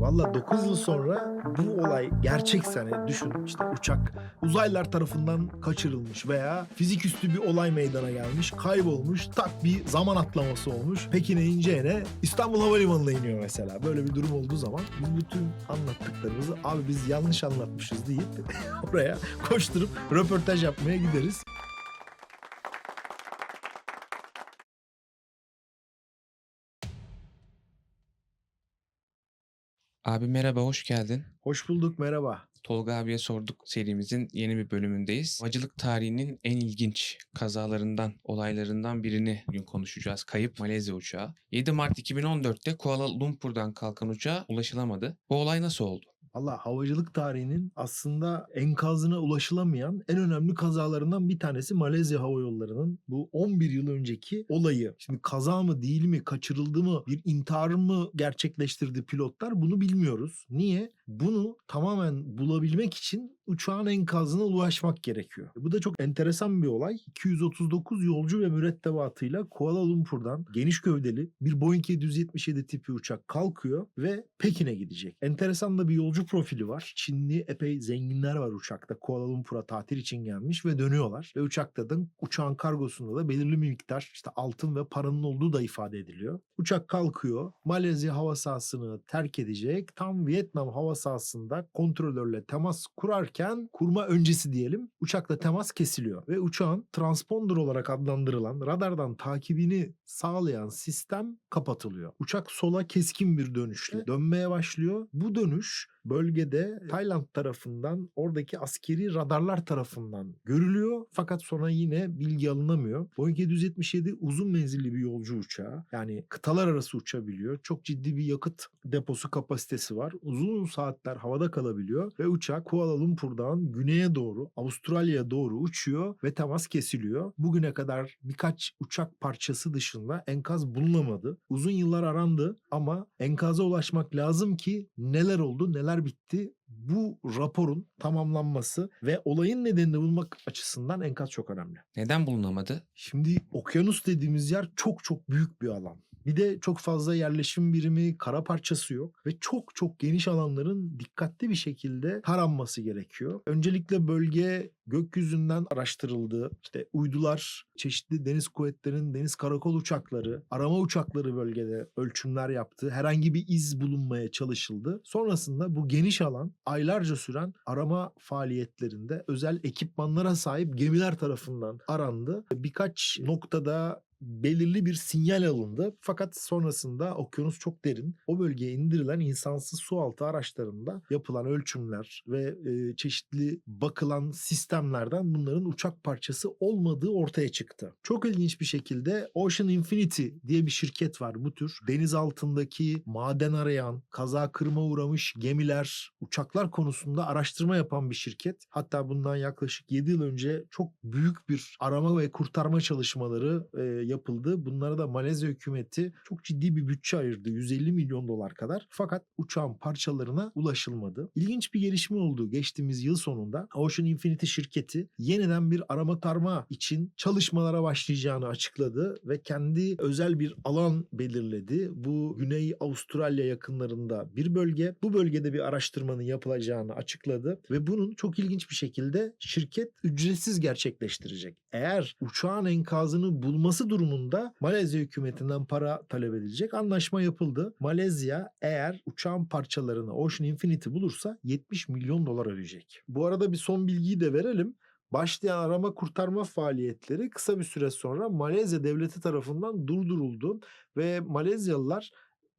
Valla 9 yıl sonra bu olay gerçekse hani düşün işte uçak uzaylılar tarafından kaçırılmış veya fiziküstü bir olay meydana gelmiş, kaybolmuş, tak bir zaman atlaması olmuş. Pekin'e ineceğine İstanbul Havalimanı'na iniyor mesela. Böyle bir durum olduğu zaman biz bütün anlattıklarımızı abi biz yanlış anlatmışız deyip oraya koşturup röportaj yapmaya gideriz. Abi merhaba, hoş geldin. Hoş bulduk, merhaba. Tolga abiye sorduk serimizin yeni bir bölümündeyiz. Havacılık tarihinin en ilginç kazalarından, olaylarından birini bugün konuşacağız. Kayıp Malezya uçağı. 7 Mart 2014'te Kuala Lumpur'dan kalkan uçağa ulaşılamadı. Bu olay nasıl oldu? Valla havacılık tarihinin aslında enkazına ulaşılamayan en önemli kazalarından bir tanesi Malezya Hava Yolları'nın bu 11 yıl önceki olayı. Şimdi kaza mı değil mi, kaçırıldı mı, bir intihar mı gerçekleştirdi pilotlar bunu bilmiyoruz. Niye? Bunu tamamen bulabilmek için uçağın enkazına ulaşmak gerekiyor. Bu da çok enteresan bir olay. 239 yolcu ve mürettebatıyla Kuala Lumpur'dan geniş gövdeli bir Boeing 777 tipi uçak kalkıyor ve Pekin'e gidecek. Enteresan da bir yolcu profili var. Çinli epey zenginler var uçakta. Kuala Lumpur'a tatil için gelmiş ve dönüyorlar. Ve uçakta da uçağın kargosunda da belirli bir miktar işte altın ve paranın olduğu da ifade ediliyor. Uçak kalkıyor. Malezya hava sahasını terk edecek. Tam Vietnam hava sahasında kontrolörle temas kurma öncesi diyelim uçakla temas kesiliyor. Ve uçağın transponder olarak adlandırılan radardan takibini sağlayan sistem kapatılıyor. Uçak sola keskin bir dönüşle dönmeye başlıyor. Bu dönüş bölgede Tayland tarafından oradaki askeri radarlar tarafından görülüyor fakat sonra yine bilgi alınamıyor. Boeing 777 uzun menzilli bir yolcu uçağı. Yani kıtalar arası uçabiliyor. Çok ciddi bir yakıt deposu kapasitesi var. Uzun saatler havada kalabiliyor ve uçak Kuala Lumpur'dan güneye doğru Avustralya'ya doğru uçuyor ve temas kesiliyor. Bugüne kadar birkaç uçak parçası dışında enkaz bulunamadı. Uzun yıllar arandı ama enkaza ulaşmak lazım ki neler oldu, neler bitti bu raporun tamamlanması ve olayın nedenini bulmak açısından enkaz çok önemli. Neden bulunamadı? Şimdi okyanus dediğimiz yer çok çok büyük bir alan. Bir de çok fazla yerleşim birimi, kara parçası yok ve çok çok geniş alanların dikkatli bir şekilde taranması gerekiyor. Öncelikle bölge gökyüzünden araştırıldı. İşte uydular, çeşitli deniz kuvvetlerinin deniz karakol uçakları, arama uçakları bölgede ölçümler yaptı. Herhangi bir iz bulunmaya çalışıldı. Sonrasında bu geniş alan aylarca süren arama faaliyetlerinde özel ekipmanlara sahip gemiler tarafından arandı. Birkaç noktada belirli bir sinyal alındı. Fakat sonrasında okyanus çok derin. O bölgeye indirilen insansız sualtı araçlarında yapılan ölçümler ve çeşitli bakılan sistemlerden bunların uçak parçası olmadığı ortaya çıktı. Çok ilginç bir şekilde Ocean Infinity diye bir şirket var bu tür. Deniz altındaki maden arayan, kaza kırma uğramış gemiler, uçaklar konusunda araştırma yapan bir şirket. Hatta bundan yaklaşık 7 yıl önce çok büyük bir arama ve kurtarma çalışmaları yapıldı. Bunlara da Malezya hükümeti çok ciddi bir bütçe ayırdı. 150 milyon dolar kadar. Fakat uçağın parçalarına ulaşılmadı. İlginç bir gelişme oldu geçtiğimiz yıl sonunda. Ocean Infinity şirketi yeniden bir arama kurtarma için çalışmalara başlayacağını açıkladı ve kendi özel bir alan belirledi. Bu Güney Avustralya yakınlarında bir bölge. Bu bölgede bir araştırmanın yapılacağını açıkladı ve bunun çok ilginç bir şekilde şirket ücretsiz gerçekleştirecek. Eğer uçağın enkazını bulması durumunda Malezya hükümetinden para talep edilecek. Anlaşma yapıldı. Malezya eğer uçağın parçalarını Ocean Infinity bulursa 70 milyon dolar ödeyecek. Bu arada bir son bilgiyi de verelim. Başlayan arama kurtarma faaliyetleri kısa bir süre sonra Malezya devleti tarafından durduruldu ve Malezyalılar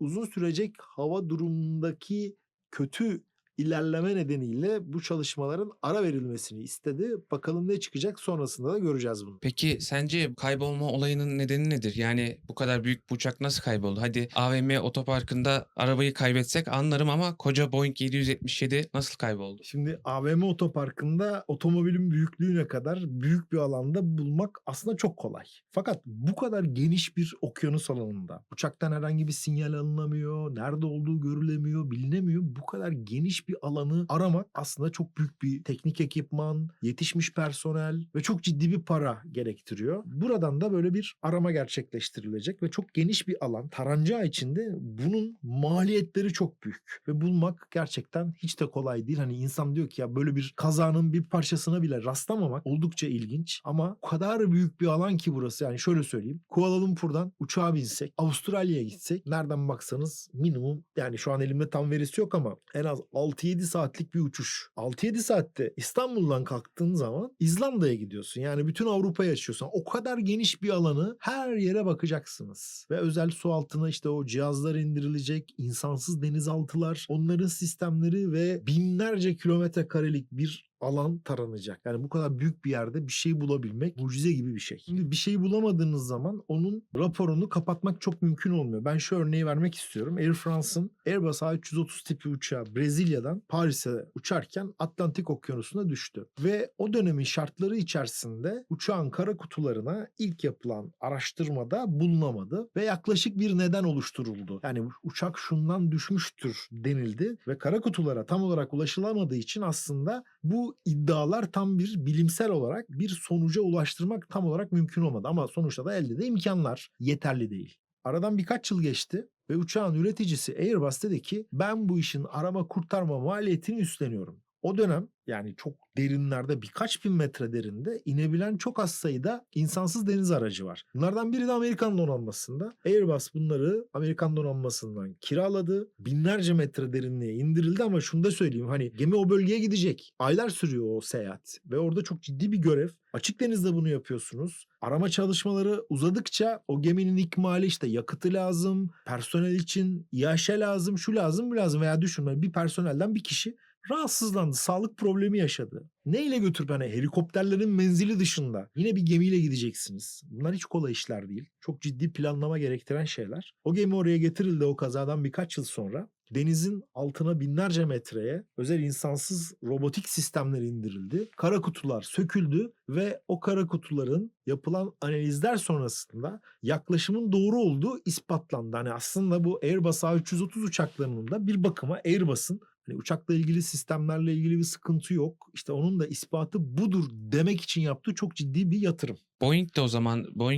uzun sürecek hava durumundaki kötü ilerleme nedeniyle bu çalışmaların ara verilmesini istedi. Bakalım ne çıkacak sonrasında da göreceğiz bunu. Peki sence kaybolma olayının nedeni nedir? Yani bu kadar büyük bir uçak nasıl kayboldu? Hadi AVM otoparkında arabayı kaybetsek anlarım ama koca Boeing 777 nasıl kayboldu? Şimdi AVM otoparkında otomobilin büyüklüğüne kadar büyük bir alanda bulmak aslında çok kolay. Fakat bu kadar geniş bir okyanus alanında uçaktan herhangi bir sinyal alınamıyor, nerede olduğu görülemiyor, bilinemiyor. Bu kadar geniş geniş bir alanı aramak aslında çok büyük bir teknik ekipman, yetişmiş personel ve çok ciddi bir para gerektiriyor. Buradan da böyle bir arama gerçekleştirilecek ve çok geniş bir alan taranacağı için de bunun maliyetleri çok büyük ve bulmak gerçekten hiç de kolay değil. Hani insan diyor ki ya böyle bir kazanın bir parçasına bile rastlamamak oldukça ilginç ama o kadar büyük bir alan ki burası. Yani şöyle söyleyeyim. Kuala Lumpur'dan uçağa binsek, Avustralya'ya gitsek nereden baksanız minimum, yani şu an elimde tam verisi yok ama en az 6-7 saatlik bir uçuş. 6-7 saatte İstanbul'dan kalktığın zaman İzlanda'ya gidiyorsun. Yani bütün Avrupa'yı açıyorsun. O kadar geniş bir alanı her yere bakacaksınız. Ve özel su altına işte o cihazlar indirilecek, insansız denizaltılar, onların sistemleri ve binlerce kilometre karelik bir alan taranacak. Yani bu kadar büyük bir yerde bir şey bulabilmek mucize gibi bir şey. Şimdi bir şey bulamadığınız zaman onun raporunu kapatmak çok mümkün olmuyor. Ben şu örneği vermek istiyorum. Air France'ın Airbus A330 tipi uçağı Brezilya'dan Paris'e uçarken Atlantik Okyanusu'na düştü. Ve o dönemin şartları içerisinde uçağın kara kutularına ilk yapılan araştırmada bulunamadı ve yaklaşık bir neden oluşturuldu. Yani uçak şundan düşmüştür denildi ve kara kutulara tam olarak ulaşılamadığı için aslında bu iddialar tam bir bilimsel olarak bir sonuca ulaştırmak tam olarak mümkün olmadı. Ama sonuçta da elde de imkanlar yeterli değil. Aradan birkaç yıl geçti ve uçağın üreticisi Airbus dedi ki ben bu işin arama kurtarma maliyetini üstleniyorum. O dönem yani çok derinlerde, birkaç bin metre derinde inebilen çok az sayıda insansız deniz aracı var. Bunlardan biri de Amerikan donanmasında. Airbus bunları Amerikan donanmasından kiraladı. Binlerce metre derinliğe indirildi ama şunu da söyleyeyim, hani gemi o bölgeye gidecek. Aylar sürüyor o seyahat ve orada çok ciddi bir görev. Açık denizde bunu yapıyorsunuz. Arama çalışmaları uzadıkça o geminin ikmali, işte yakıtı lazım, personel için İAŞ lazım, şu lazım, bu lazım, veya düşünün bir personelden bir kişi rahatsızlandı, sağlık problemi yaşadı. Neyle götürüp, hani helikopterlerin menzili dışında yine bir gemiyle gideceksiniz. Bunlar hiç kolay işler değil. Çok ciddi planlama gerektiren şeyler. O gemi oraya getirildi o kazadan birkaç yıl sonra. Denizin altına binlerce metreye özel insansız robotik sistemler indirildi. Kara kutular söküldü ve o kara kutuların yapılan analizler sonrasında yaklaşımın doğru olduğu ispatlandı. Hani aslında bu Airbus A330 uçaklarının da bir bakıma Airbus'un hani uçakla ilgili sistemlerle ilgili bir sıkıntı yok, İşte onun da ispatı budur demek için yaptığı çok ciddi bir yatırım. Boeing de o zaman bu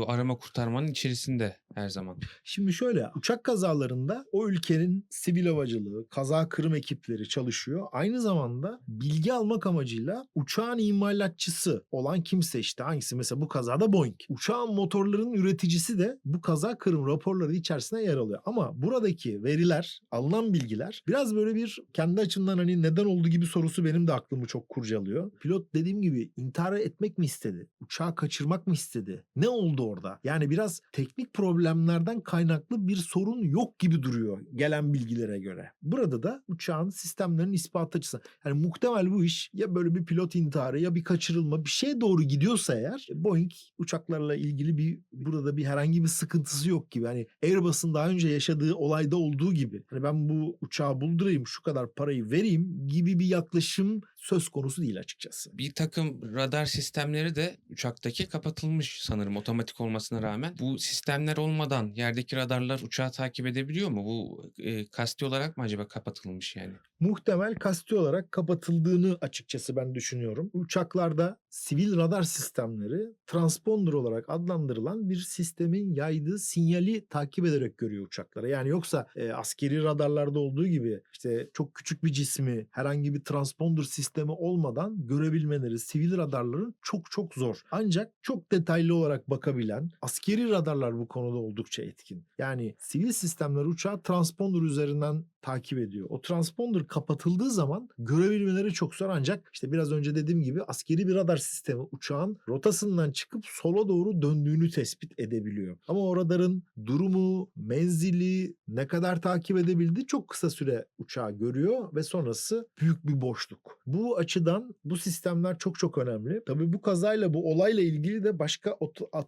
arama kurtarmanın içerisinde her zaman. Şimdi şöyle, uçak kazalarında o ülkenin sivil havacılığı, kaza kırım ekipleri çalışıyor. Aynı zamanda bilgi almak amacıyla uçağın imalatçısı olan kimse, işte hangisi, mesela bu kazada Boeing. Uçağın motorlarının üreticisi de bu kaza kırım raporları içerisinde yer alıyor. Ama buradaki veriler, alınan bilgiler biraz böyle bir kendi açımdan hani neden oldu gibi sorusu benim de aklımı çok kurcalıyor. Pilot dediğim gibi intihar etmek mi istedi? Uçağı kaçırmak mı istedi? Ne oldu orada? Yani biraz teknik problemlerden kaynaklı bir sorun yok gibi duruyor gelen bilgilere göre. Burada da uçağın sistemlerinin ispatı açısından. Yani muhtemel bu iş ya böyle bir pilot intiharı ya bir kaçırılma, bir şeye doğru gidiyorsa eğer, Boeing uçaklarla ilgili burada bir herhangi bir sıkıntısı yok gibi. Hani Airbus'un daha önce yaşadığı olayda olduğu gibi. Hani ben bu uçağı buldurayım, şu kadar parayı vereyim gibi bir yaklaşım söz konusu değil açıkçası. Bir takım radar sistemleri de uçaktaki kapatılmış sanırım otomatik olmasına rağmen. Bu sistemler olmadan yerdeki radarlar uçağı takip edebiliyor mu? Bu kasti olarak mı acaba kapatılmış yani? Muhtemel kasti olarak kapatıldığını açıkçası ben düşünüyorum. Uçaklarda sivil radar sistemleri transponder olarak adlandırılan bir sistemin yaydığı sinyali takip ederek görüyor uçaklara. Yani yoksa askeri radarlarda olduğu gibi işte çok küçük bir cismi herhangi bir transponder sistemi olmadan görebilmeleri sivil radarların çok çok zor. Ancak çok detaylı olarak bakabilen askeri radarlar bu konuda oldukça etkin. Yani sivil sistemler uçağı transponder üzerinden takip ediyor. O transponder kapatıldığı zaman görebilmeleri çok zor, ancak işte biraz önce dediğim gibi askeri bir radar sistemi uçağın rotasından çıkıp sola doğru döndüğünü tespit edebiliyor. Ama o radarın durumu, menzili, ne kadar takip edebildiği çok kısa süre uçağı görüyor ve sonrası büyük bir boşluk. Bu açıdan bu sistemler çok çok önemli. Tabii bu kazayla, bu olayla ilgili de başka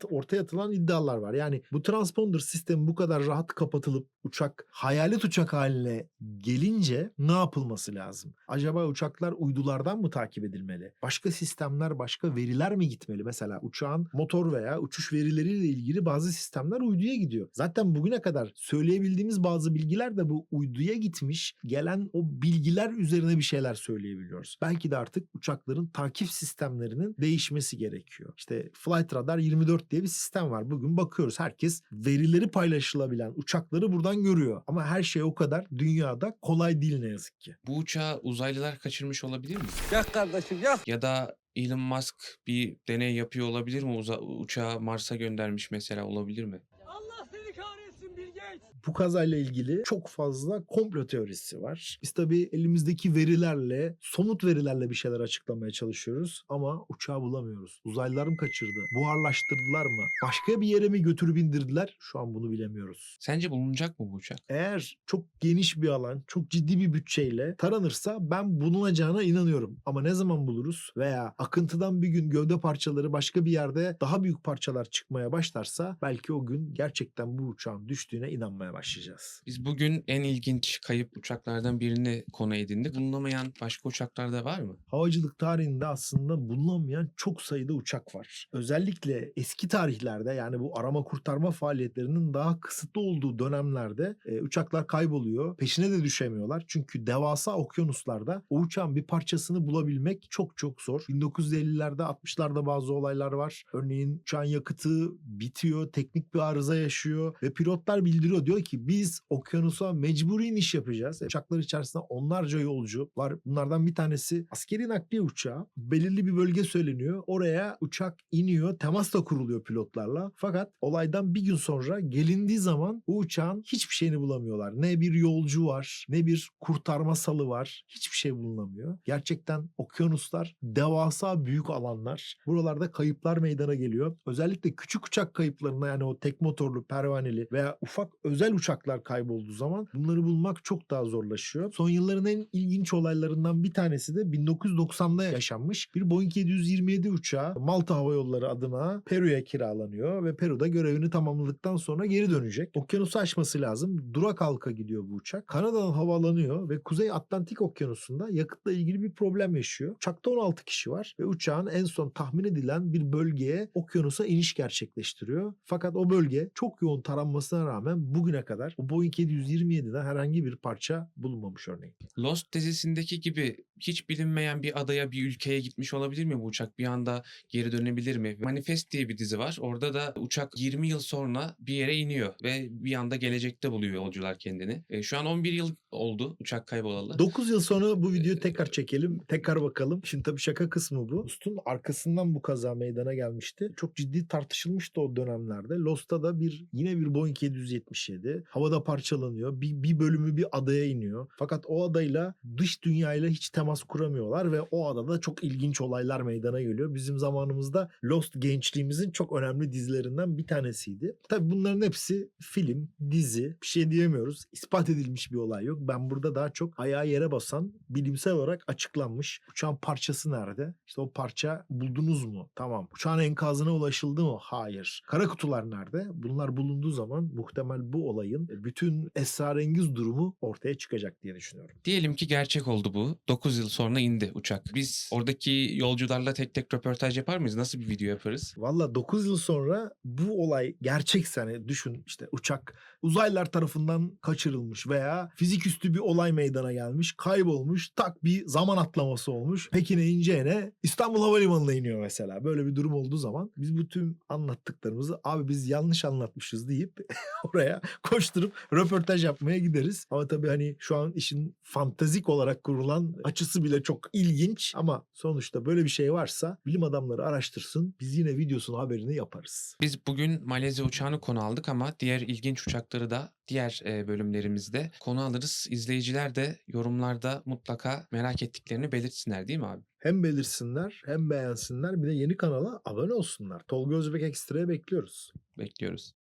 ortaya atılan iddialar var. Yani bu transponder sistemi bu kadar rahat kapatılıp uçak hayalet uçak haline gelince ne yapılması lazım? Acaba uçaklar uydulardan mı takip edilmeli? Başka sistemler, başka veriler mi gitmeli? Mesela uçağın motor veya uçuş verileriyle ilgili bazı sistemler uyduya gidiyor. Zaten bugüne kadar söyleyebildiğimiz bazı bilgiler de bu uyduya gitmiş, gelen o bilgiler üzerine bir şeyler söyleyebiliyoruz. Belki de artık uçakların takip sistemlerinin değişmesi gerekiyor. İşte Flight Radar 24 diye bir sistem var. Bugün bakıyoruz, herkes verileri paylaşılabilen uçakları buradan görüyor. Ama her şey o kadar dünyada kolay değil ne yazık ki. Bu uçağı uzaylılar kaçırmış olabilir mi? Yak kardeşim yak. Ya da Elon Musk bir deney yapıyor olabilir mi? Uçağı Mars'a göndermiş mesela, olabilir mi? Allah seni kahretsin Bill Gates. Bu kazayla ilgili çok fazla komplo teorisi var. Biz tabii elimizdeki verilerle, somut verilerle bir şeyler açıklamaya çalışıyoruz ama uçağı bulamıyoruz. Uzaylılar mı kaçırdı? Buharlaştırdılar mı? Başka bir yere mi götürüp indirdiler? Şu an bunu bilemiyoruz. Sence bulunacak mı bu uçak? Eğer çok geniş bir alan, çok ciddi bir bütçeyle taranırsa ben bulunacağına inanıyorum. Ama ne zaman buluruz? Veya akıntıdan bir gün gövde parçaları başka bir yerde daha büyük parçalar çıkmaya başlarsa belki o gün gerçekten bu uçağın düştüğüne inanmaya başlayacağız. Biz bugün en ilginç kayıp uçaklardan birini konu edindik. Bulunamayan başka uçaklar da var mı? Havacılık tarihinde aslında bulunamayan çok sayıda uçak var. Özellikle eski tarihlerde, yani bu arama kurtarma faaliyetlerinin daha kısıtlı olduğu dönemlerde uçaklar kayboluyor. Peşine de düşemiyorlar. Çünkü devasa okyanuslarda o uçağın bir parçasını bulabilmek çok çok zor. 1950'lerde 60'larda bazı olaylar var. Örneğin uçağın yakıtı bitiyor, teknik bir arıza yaşıyor ve pilotlar bildiriyor. Diyor ki biz okyanusa mecburi iniş yapacağız. Uçaklar içerisinde onlarca yolcu var. Bunlardan bir tanesi askeri nakliye uçağı. Belirli bir bölge söyleniyor. Oraya uçak iniyor. Temas da kuruluyor pilotlarla. Fakat olaydan bir gün sonra gelindiği zaman o uçağın hiçbir şeyini bulamıyorlar. Ne bir yolcu var, ne bir kurtarma salı var. Hiçbir şey bulunamıyor. Gerçekten okyanuslar devasa büyük alanlar. Buralarda kayıplar meydana geliyor. Özellikle küçük uçak kayıplarında, yani o tek motorlu, pervaneli veya ufak özel uçaklar kaybolduğu zaman bunları bulmak çok daha zorlaşıyor. Son yılların en ilginç olaylarından bir tanesi de 1990'da yaşanmış bir Boeing 727 uçağı Malta Hava Yolları adına Peru'ya kiralanıyor ve Peru'da görevini tamamladıktan sonra geri dönecek. Okyanusu aşması lazım. Durak halka gidiyor bu uçak. Kanada'dan havalanıyor ve Kuzey Atlantik Okyanusu'nda yakıtla ilgili bir problem yaşıyor. Uçakta 16 kişi var ve uçağın en son tahmin edilen bir bölgeye, okyanusa iniş gerçekleştiriyor. Fakat o bölge çok yoğun taranmasına rağmen bugüne kadar o Boeing 727'den herhangi bir parça bulunmamış örneğin. Lost dizisindeki gibi hiç bilinmeyen bir adaya, bir ülkeye gitmiş olabilir mi bu uçak? Bir anda geri dönebilir mi? Manifest diye bir dizi var. Orada da uçak 20 yıl sonra bir yere iniyor ve bir anda gelecekte buluyor yolcular kendini. Şu an 11 yıl oldu uçak kaybolalı. 9 yıl sonra bu videoyu tekrar çekelim. Tekrar bakalım. Şimdi tabii şaka kısmı bu. Lost'un arkasından bu kaza meydana gelmişti. Çok ciddi tartışılmıştı o dönemlerde. Lost'ta da yine bir Boeing 777 havada parçalanıyor. Bir bölümü bir adaya iniyor. Fakat o adayla dış dünyayla hiç temas kuramıyorlar ve o adada çok ilginç olaylar meydana geliyor. Bizim zamanımızda Lost gençliğimizin çok önemli dizilerinden bir tanesiydi. Tabii bunların hepsi film, dizi. Bir şey diyemiyoruz. İspat edilmiş bir olay yok. Ben burada daha çok ayağı yere basan, bilimsel olarak açıklanmış. Uçağın parçası nerede? İşte o parça buldunuz mu? Tamam. Uçağın enkazına ulaşıldı mı? Hayır. Kara kutular nerede? Bunlar bulunduğu zaman muhtemel bu olayın bütün esrarengiz durumu ortaya çıkacak diye düşünüyorum. Diyelim ki gerçek oldu bu. 9 yıl sonra indi uçak. Biz oradaki yolcularla tek tek röportaj yapar mıyız? Nasıl bir video yaparız? Valla 9 yıl sonra bu olay gerçekse, hani düşün, işte uçak uzaylılar tarafından kaçırılmış veya fiziküstü bir olay meydana gelmiş, kaybolmuş, tak bir zaman atlaması olmuş. Pekin'e ineceğine İstanbul Havalimanı'na iniyor mesela. Böyle bir durum olduğu zaman biz bütün anlattıklarımızı abi biz yanlış anlatmışız deyip oraya koşturup röportaj yapmaya gideriz. Ama tabii hani şu an işin fantastik olarak kurulan açısı bile çok ilginç ama sonuçta böyle bir şey varsa bilim adamları araştırsın. Biz yine videosunu, haberini yaparız. Biz bugün Malezya uçağını konu aldık ama diğer ilginç uçakları da diğer bölümlerimizde konu alırız. İzleyiciler de yorumlarda mutlaka merak ettiklerini belirtsinler, değil mi abi? Hem belirsinler hem beğensinler, bir de yeni kanala abone olsunlar. Tolga Özbek Ekstra'ya bekliyoruz. Bekliyoruz.